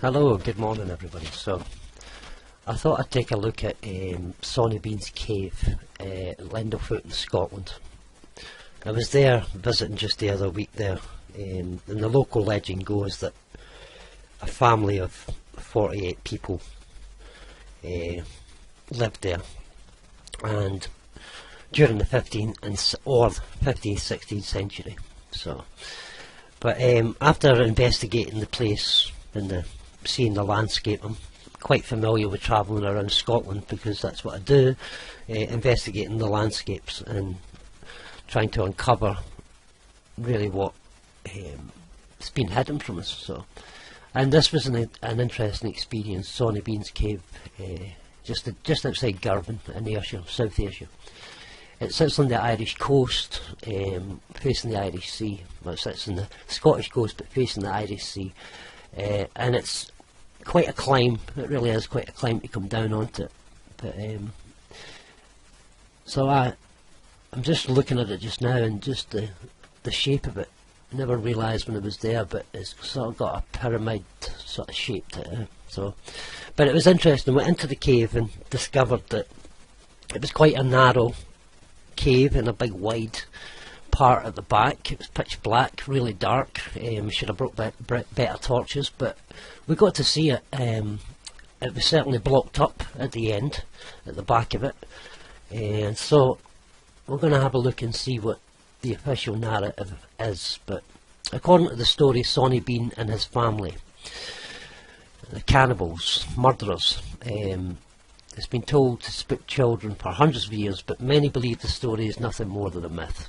Hello, good morning everybody. So, I thought I'd take a look at Sawney Cave at Lendlefoot in Scotland. I was there visiting just the other week there, and the local legend goes that a family of 48 people lived there, and during the 16th century. So, but after investigating the place and seeing the landscape, I'm quite familiar with travelling around Scotland because that's what I do, investigating the landscapes and trying to uncover really what has been hidden from us. So, and this was an interesting experience. Sawney Cave, just outside Girvan in Ayrshire, South Ayrshire. It sits on the Irish coast, facing the Irish Sea. Well, it sits on the Scottish coast, but facing the Irish Sea. And it's quite a climb. It really is quite a climb to come down onto it. But so I'm just looking at it just now, and just the shape of it. I never realised when I was there, but it's sort of got a pyramid sort of shape to it. So, but it was interesting. I went into the cave and discovered that it was quite a narrow cave and a big wide part at the back. It was pitch black, really dark. We should have brought better torches, but we got to see it. It was certainly blocked up at the end, at the back of it, and so we're going to have a look and see what the official narrative is. But according to the story, Sawney Bean and his family, the cannibals, murderers, it's been told to spook children for hundreds of years, but many believe the story is nothing more than a myth.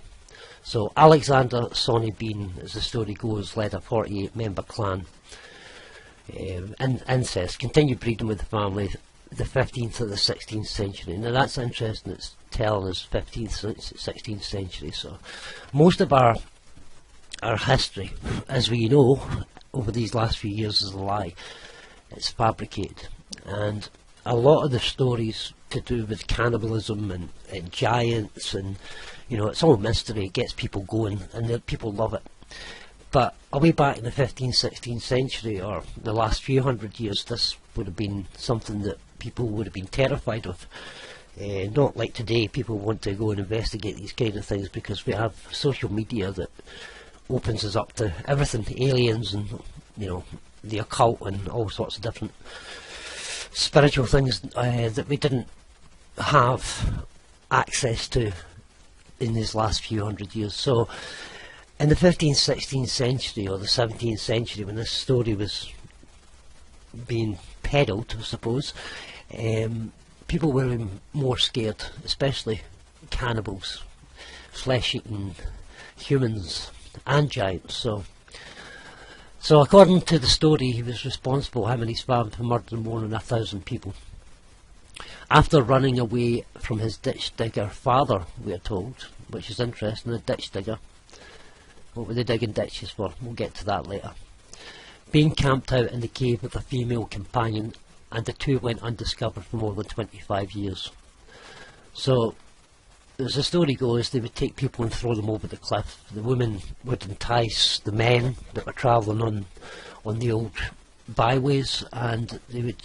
So Alexander Sawney Bean, as the story goes, led a 48-member clan. And incest, continued breeding with the family, the 15th or the 16th century. Now that's interesting, it's telling us 15th, 16th century. So most of our history, as we know, over these last few years is a lie. It's fabricated. And a lot of the stories to do with cannibalism and giants, and you know, it's all mystery. It gets people going, and people love it. But way back in the 15th, 16th century, or the last few hundred years, this would have been something that people would have been terrified of. Not like today, people want to go and investigate these kind of things because we have social media that opens us up to everything, aliens and, you know, the occult and all sorts of different spiritual things that we didn't have access to in these last few hundred years. So in the 15th, 16th century or the 17th century, when this story was being peddled, I suppose, people were more scared, especially cannibals, flesh-eating humans and giants. So according to the story, he was responsible, him and his family, for murdering more than 1,000 people. After running away from his ditch digger father, we are told, which is interesting, a ditch digger. What were they digging ditches for? We'll get to that later. Being camped out in the cave with a female companion, and the two went undiscovered for more than 25 years. So, as the story goes, they would take people and throw them over the cliff. The women would entice the men that were travelling on the old byways, and they would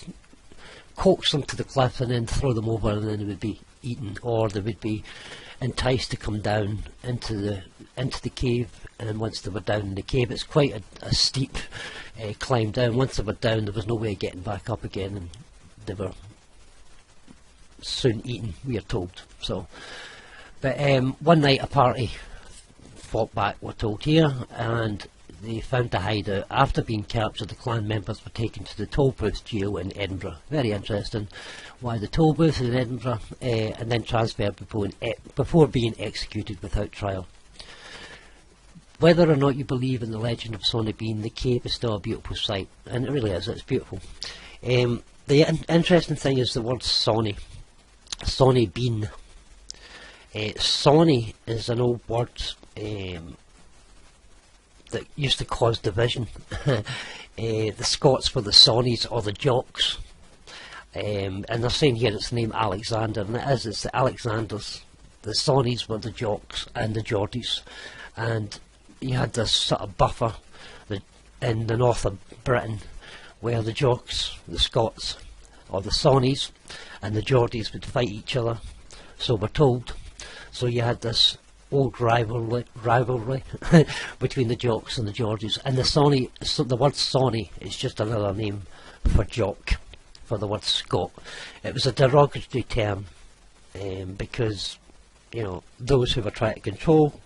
coax them to the cliff and then throw them over, and then they would be eaten, or they would be enticed to come down into the cave. And once they were down in the cave, it's quite a steep climb down. Once they were down, there was no way of getting back up again, and they were soon eaten, we are told. So, but one night a party fought back, we're told here, and they found the hideout. After being captured, the clan members were taken to the toll booth jail in Edinburgh. Very interesting. Why the toll booth in Edinburgh? And then transferred before being executed without trial. Whether or not you believe in the legend of Sawney Bean, the cave is still a beautiful sight, and it really is. It's beautiful. The interesting thing is the word Sawney. Sawney Bean. Sawney is an old word that used to cause division. The Scots were the Sawneys, or the Jocks, and they're saying here it's the name Alexander, and it is. It's the Alexanders. The Sawneys were the Jocks and the Geordies, and you had this sort of buffer in the north of Britain where the Jocks, the Scots, or the Sawneys and the Geordies would fight each other, so we're told. So you had this old rivalry between the Jocks and the Geordies, and the Sawney, so the word Sawney is just another name for Jock, for the word Scot. It was a derogatory term because, you know, those who were trying to control,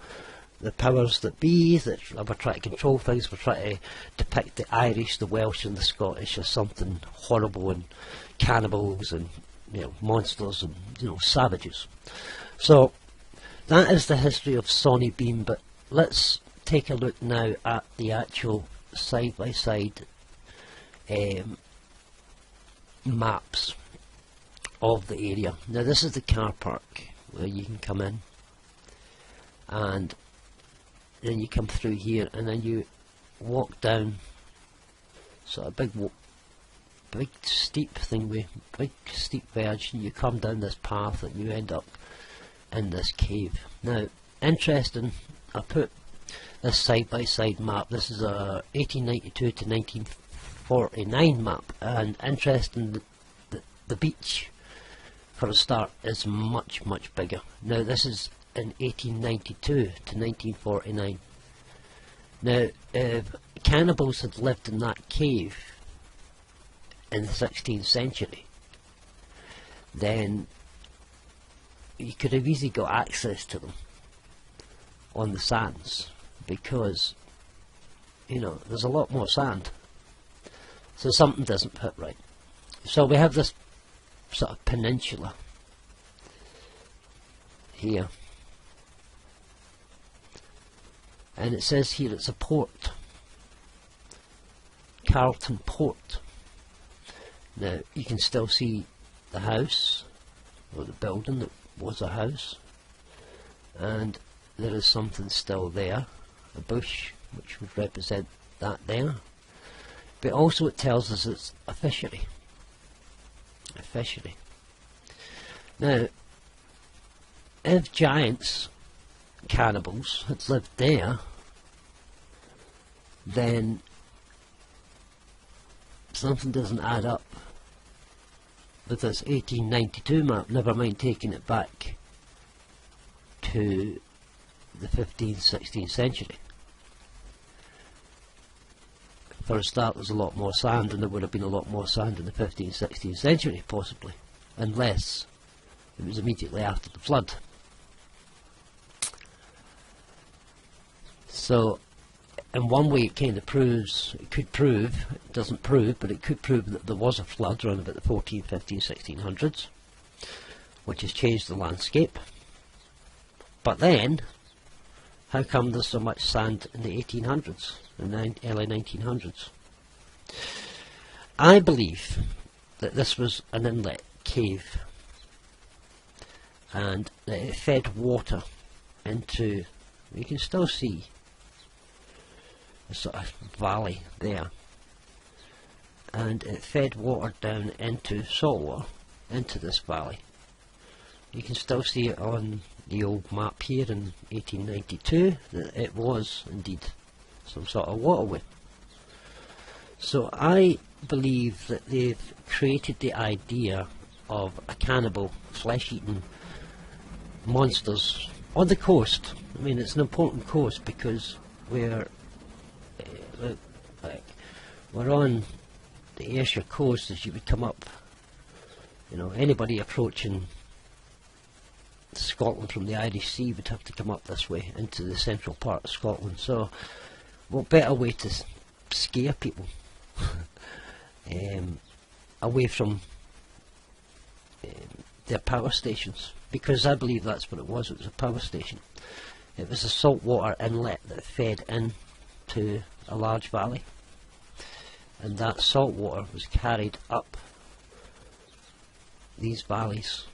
the powers that be that were trying to control things, were trying to depict the Irish, the Welsh and the Scottish as something horrible and cannibals and, you know, monsters and, you know, savages. So that is the history of Sawney Bean, but let's take a look now at the actual side-by-side maps of the area. Now this is the car park where you can come in, and then you come through here, and then you walk down sort of big steep thing with big steep verge, and you come down this path and you end up in this cave. Now interesting, I put this side by side map. This is a 1892 to 1949 map, and interesting, the beach for a start is much bigger. Now this is in 1892 to 1949. Now if cannibals had lived in that cave in the 16th century, then you could have easily got access to them on the sands, because, you know, there's a lot more sand, so something doesn't fit right. So we have this sort of peninsula here, and it says here it's a port, Carlton Port. Now you can still see the house, or the building that was a house, and there is something still there, a bush which would represent that there, but also it tells us it's a fishery. A fishery. Now if giants, cannibals, had lived there, then something doesn't add up with this 1892 map, never mind taking it back to the 15th, 16th century. For a start, there's a lot more sand, and there would have been a lot more sand in the 15th, 16th century, possibly, unless it was immediately after the flood. So in one way it kind of proves, it could prove, it doesn't prove, but it could prove that there was a flood around about the 14th, 15th, 1600s, which has changed the landscape. But then, how come there's so much sand in the 1800s, in the early 1900s? I believe that this was an inlet cave, and that it fed water into, you can still see a sort of valley there, and it fed water down into salt water, into this valley. You can still see it on the old map here in 1892 that it was indeed some sort of waterway. So I believe that they've created the idea of a cannibal, flesh-eating monsters on the coast. I mean, it's an important coast because we're on the Ayrshire coast. As you would come up, you know, anybody approaching Scotland from the Irish Sea would have to come up this way into the central part of Scotland. So what better way to scare people away from their power stations, because I believe that's what it was. It was a power station. It was a saltwater inlet that fed into a large valley, and that salt water was carried up these valleys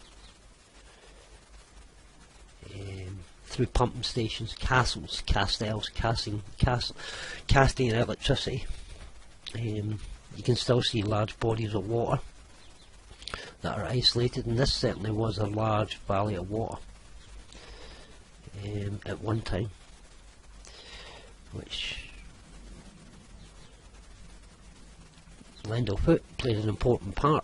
through pumping stations, castles, castells, casting electricity. You can still see large bodies of water that are isolated, and this certainly was a large valley of water at one time, which Lendl Foot played an important part.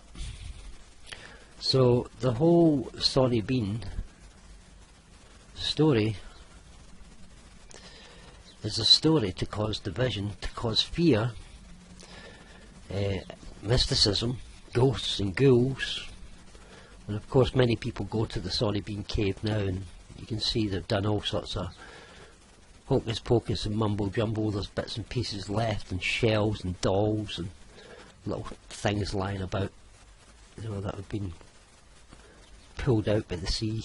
So the whole Sawney Bean story is a story to cause division, to cause fear, mysticism, ghosts and ghouls. And of course many people go to the Sawney Bean cave now, and you can see they've done all sorts of hocus pocus and mumbo jumbo. There's bits and pieces left, and shells and dolls and little things lying about, you know, that have been pulled out by the sea,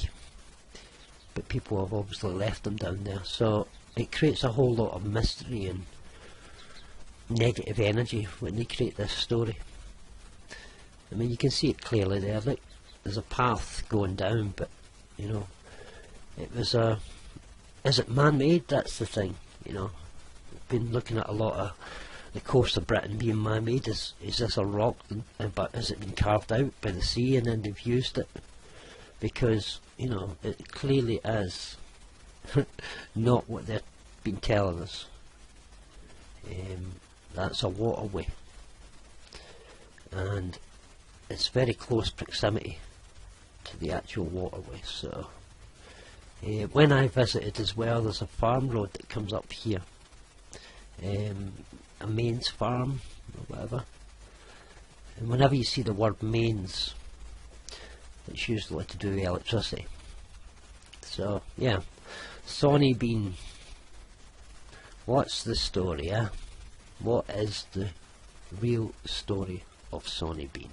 but people have obviously left them down there. So it creates a whole lot of mystery and negative energy when they create this story. I mean, you can see it clearly there. Look, there's a path going down, but you know, it was is it man-made? That's the thing, you know. I've been looking at a lot of the coast of Britain being man-made. Is this a rock, but has it been carved out by the sea and then they've used it? Because, you know, it clearly is not what they've been telling us. That's a waterway, and it's very close proximity to the actual waterway. So when I visited as well, there's a farm road that comes up here, a mains farm or whatever, and whenever you see the word mains, it's usually to do with electricity. So yeah, Sawney Bean. What's the story, eh? What is the real story of Sawney Bean?